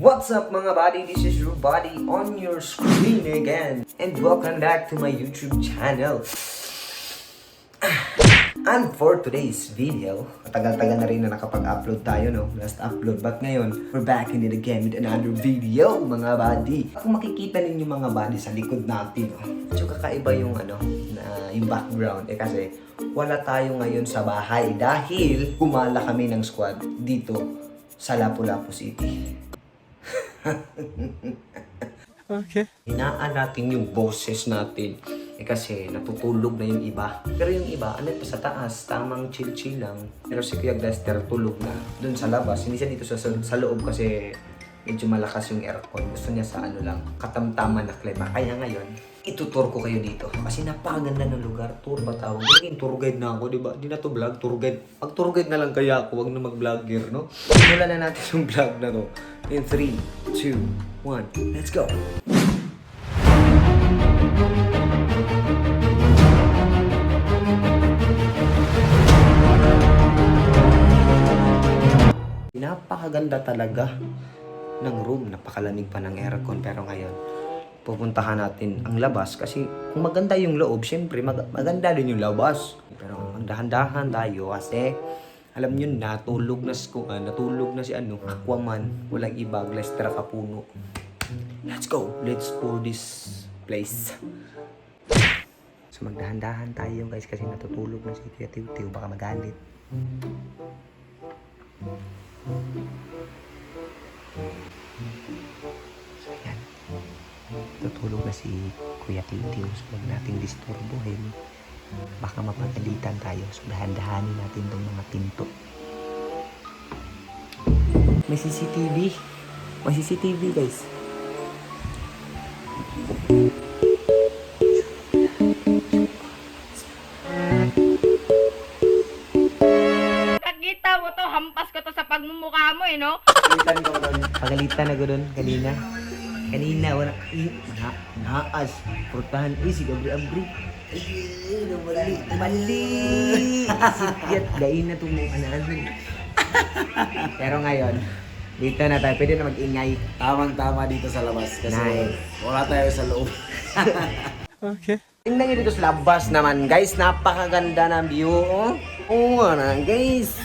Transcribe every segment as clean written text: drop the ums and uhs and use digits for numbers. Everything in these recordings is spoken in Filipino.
What's up mga buddy? This is your buddy on your screen again. And welcome back to my YouTube channel. And for today's video, matagal-tagal na rin na nakapag-upload tayo, no? Last upload. But ngayon, we're back in it again with another video, mga buddy. Kung makikita ninyo mga buddy sa likod natin, no? Medyo kakaiba yung yung background. Kasi wala tayo ngayon sa bahay dahil gumala kami ng squad dito sa Lapu-Lapu City. Okay. Hinaan natin yung boses natin. Kasi natutulog na yung iba. Pero yung iba, pa sa taas, tamang chill-chill lang. Pero si Kuya Lester tulog na. Doon sa labas, hindi siya dito sa loob kasi medyo malakas yung aircon. Gusto niya sa lang, katamtaman na klima. Kaya ngayon, itutur ko kayo dito. Kasi napakaganda ng lugar. Tour ba tawag? Naging tour guide na ako, diba? Di na to vlog, tour guide. Pag tour guide na lang kaya ako, wag na mag-vlogger, no? Simulan na natin yung vlog na to. In 3, 2, 1, let's go! Napakaganda talaga ng room. Napakalamig pa ng aircon. Pero ngayon, pupuntahan natin ang labas. Kasi kung maganda yung loob, syempre maganda din yung labas. Pero magdahan-dahan tayo kasi alam nyo, natulog na si Aquaman. Walang iba, Lester Capuno. Let's go. Let's tour this place. So magdahan-dahan tayo guys kasi natutulog na si Kuya Tiw-Tiw. Baka magalit. So yan, tutulog na si Kuya Tiw-Tiw. So huwag nating disturbohin. Baka mapagalitan tayo. So dahan-dahanin natin itong mga pinto. May CCTV. May CCTV guys. Mo to, hampas ko to sa pagmumukha mo no? Pagalitan ako doon kanina. Wala. Naas. Portahan si Gabri-Abri. Mali. Sikyat. Gain na itong mga Pero ngayon, dito na tayo. Pwede na mag-ingay. Tamang-tama dito sa labas kasi Nice. wala tayo sa loob. Okay. Tingnan nyo dito sa labas naman, guys. Napakaganda ng view. Oo na, guys.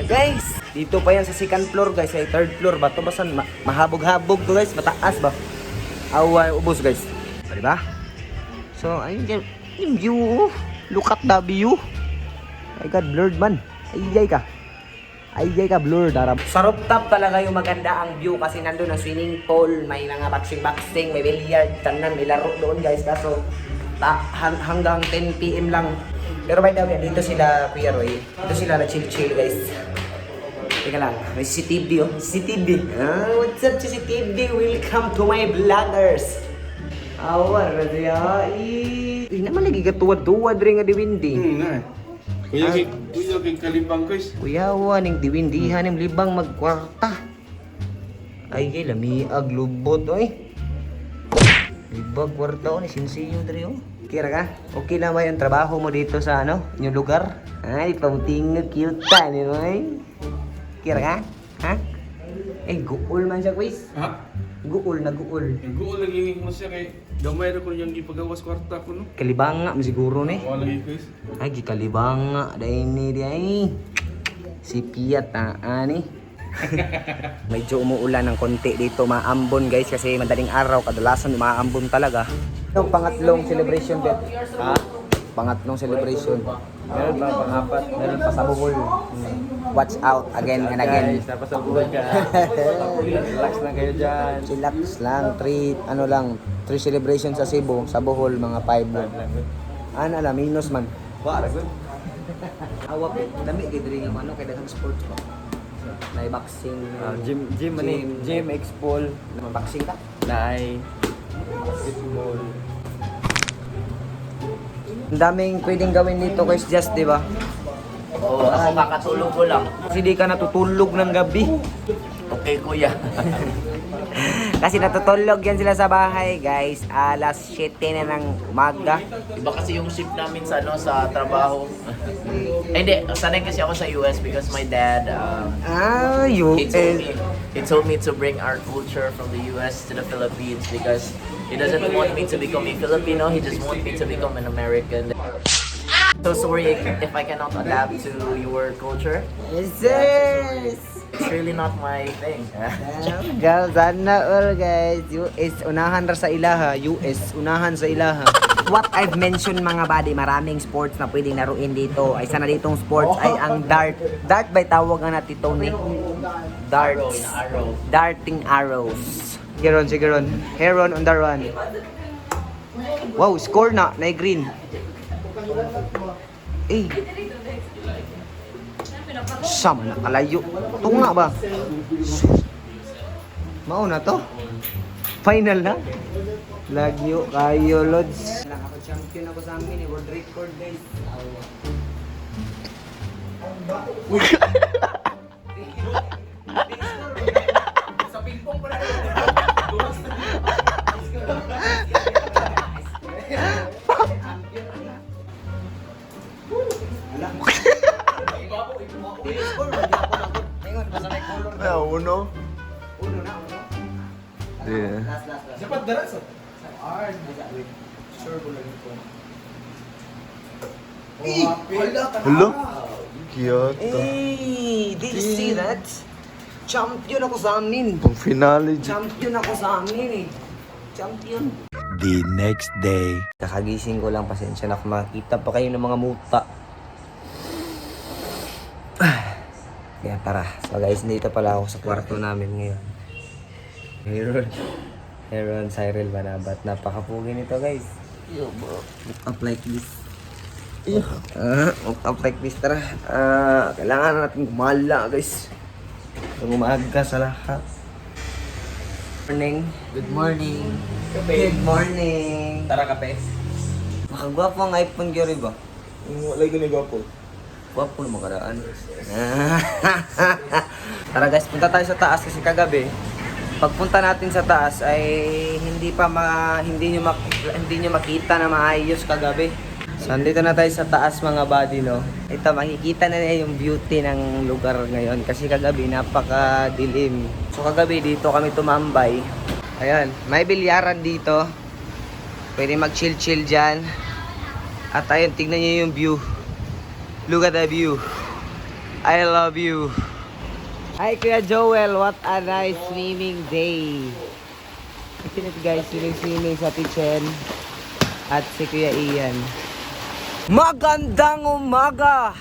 Guys. Dito pa yan sa second floor, guys. Ay, third floor ba? Ito basan? Mahabog-habog to, guys. Mataas ba? Away, ubos, guys. Diba? So, ayun dyan. Yung view. Look at the view. My God, blurred man. Ayay ka, blurred. Sa rooftop talaga yung maganda ang view kasi nandun ang swimming pool, may mga boxing, may billiard, tanan, may laro doon guys. Kaso hanggang 10 PM lang. Pero by the way, dito sila Kuya Roy. Dito sila na chill guys. Teka lang, may CCTV oh. CCTV. What's up CCTV? Welcome to my vloggers. Awa, radya. Naman lagi katuwad-tuwad rin nga di Windy. Kuya kay kalibang guys. Kuya, waning diwindihan ng libang magkwarta. Ay, lamiag lubot, oy. Libag kwarta, o, ni sinsiyo diri, o. Kira ka? Okay na ba yung trabaho mo dito sa, yung lugar? Ay, pamutingog, cute ta, ni oy. Kira ka? Ha? Eh, guol man siya, quiz. Ha? Guol. Yung guol lagi mo siya kay gamay ra ko yung gipagawas kwarta ko no. Kalibanga, siguro, ni. Wala lagi guys. Ay, gikalibanga. Dahil ni di ay. Si Piat, ani. Medyo umuulan ng konti dito, maambon guys kasi madaling araw, kadalasan maambon talaga. Yung pangatlong celebration din. Ha? Pangatlong celebration. Meron pa pang-apat. Meron pa sa Bohol. Watch out again and again. Guys, tapos sa buhay ka. Relax lang kayo dyan. Chillax lang, 3 celebrations sa Cebu, sa Bohol, mga 5 Ano alam, minus man. Wala good. Awap, dami kay diri nga ano kay daghang sports ba. May boxing, Gym X-Pool. boxing ka? Nai. Basketball. Ang daming pwedeng gawin dito guys, just, di ba? Oo, ako kakatulog ko lang. Kasi di ka natutulog ng gabi. Okay, kuya. Kasi natutulog yan sila sa bahay, guys. Alas 7 na ng umaga. Iba kasi yung shift namin sa ano sa trabaho. Hindi, sanay kasi ako sa US because my dad he told me to bring our culture from the US to the Philippines because he doesn't want me to become a Filipino, he just wants me to become an American. So sorry if I cannot adapt to your culture. Yes! It's really not my thing. Girls, sana all guys. US, unahan ra sa ilaha. US, unahan sa ilaha. What I've mentioned mga buddy, maraming sports na pwedeng laruin dito. Ay sana ditong sports ay ang dart. Dart ba'y tawag nga natin Tony? Darts. Darting arrows. Sige ron. Heron on the run. Wow, score na. Na-green. Eh. Sam, nakalayo. Tunga ba? Mauna to. Final na. Lagyo kayo, Lods. Ako champion ako sa amin. World record, guys. Sa pingpong pala. Uno. Yeah. Dapat daras. Hello? Cute. Hey, did you see that? Champion ako sa amin. Pang finale. Champion ako sa amin eh. Champion. The next day. Kakagising ko lang, pasensya na kung makita pa kayo ng mga muta. Kaya tara. So guys, dito pala ako sa kwarto namin ngayon. Heron Cyril Banabat. Napakapugi nito guys. Look up like this. Look up like this. Tara. Kailangan natin gumala guys. Umaga sa lahat. Morning. Good morning. Good morning. Tara kape. Makagwapo ang iPhone Gary ba? Wala ko ni gwapo. Gwapo naman karaan. Tara guys, punta tayo sa taas kasi kagabi. Pagpunta natin sa taas ay hindi nyo makita na maayos kagabi. So andito na tayo sa taas mga buddy no. Ito makikita na yung beauty ng lugar ngayon kasi kagabi napakadilim. So kagabi dito kami tumambay. Ayan, may bilyaran dito. Pwede mag-chill-chill dyan. At ayun, tignan nyo yung view. Look at the view. I love you. Hi Kuya Joel, what a nice swimming day. Ito guys, swimming sa Tichen at si Kuya Ian. Magandang umaga!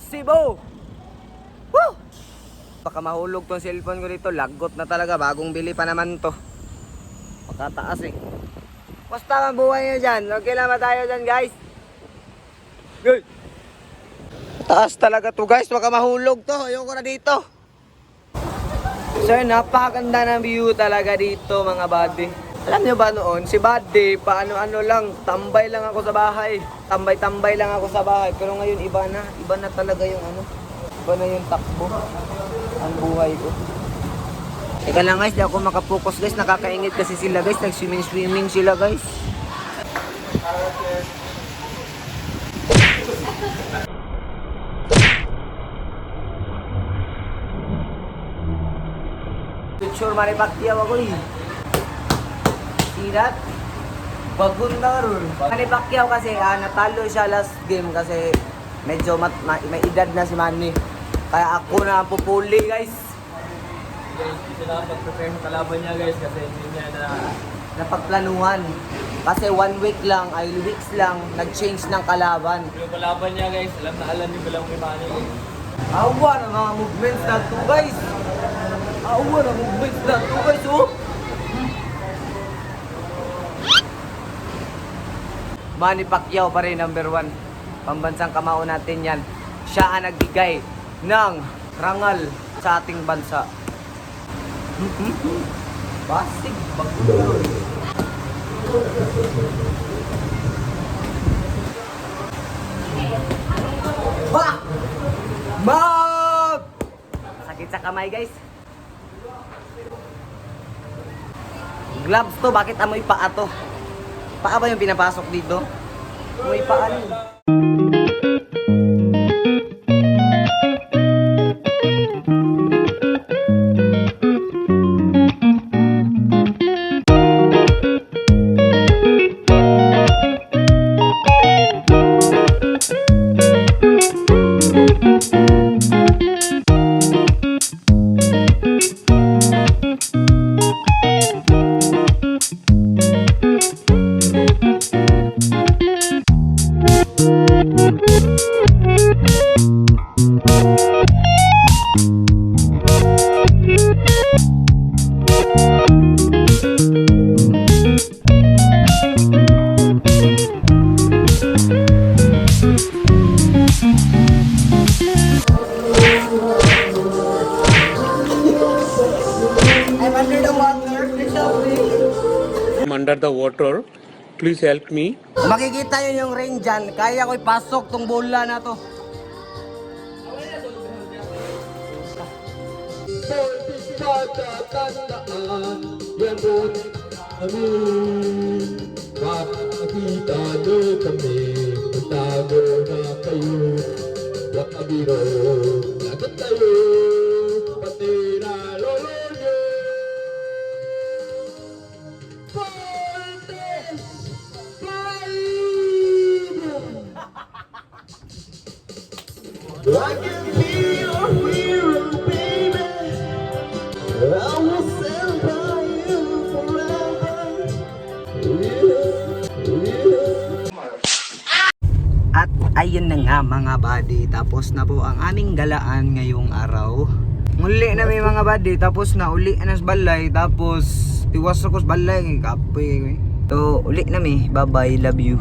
Cebu! Woo! Baka mahulog tong cellphone ko dito, lagot na talaga, bagong bili pa naman to. Makataas eh. Basta ang buhay nyo dyan, okay lang ba tayo dyan guys? Good! Taas talaga to guys, baka mahulog to. Ayoko na dito. Sir, napakaganda ng view talaga dito mga buddy. Alam nyo ba noon, si buddy, paano-ano lang, tambay lang ako sa bahay. Tambay-tambay lang ako sa bahay. Pero ngayon iba na talaga yung iba na yung takbo. Ang buhay ko. Teka lang guys, di ako makapokus guys, nakakaingit kasi sila guys, nag-swimming sila guys. Picture Manny Pacquiao ako eh. See that? Bagunda ron. Manny Pacquiao kasi natalo siya last game kasi medyo may edad na si Manny. Kaya ako na ang pupuli guys. Hindi sila pag-prepare sa kalaban niya guys kasi hindi niya Napagplanuhan. Kasi 1 week lang, ay weeks lang, nag-change ng kalaban. yung kalaban niya guys, alam niyo bilang may mani. Awa na mga movements na to guys. Awa na movements na to guys oh. Manny Pacquiao pa rin number 1. Pambansang kamao natin yan. Siya ang nagbigay ng rangal sa ating bansa. Basig, bagulong. Ba! Sakit sa kamay guys. Gloves to, bakit amoy paa to? Paa ba yung pinapasok dito? Amoy paa rin. I'm under the water. Please help me. Makikita yun yung rain dyan. Kaya ko ipasok tong bola na to. Makakita nyo kami, magtago na kayo. Wakabiro, lagot tayo, pati na lolo nyo. Fortes I can be your hero, baby. I will stand by you forever. At ayun na nga mga buddy, tapos na po ang aming galaan ngayong araw. Muli na may mga buddy, tapos na uli na sa balay, tapos tiwas ako sa balay, kapoy. To uli na mi, bye bye, love you.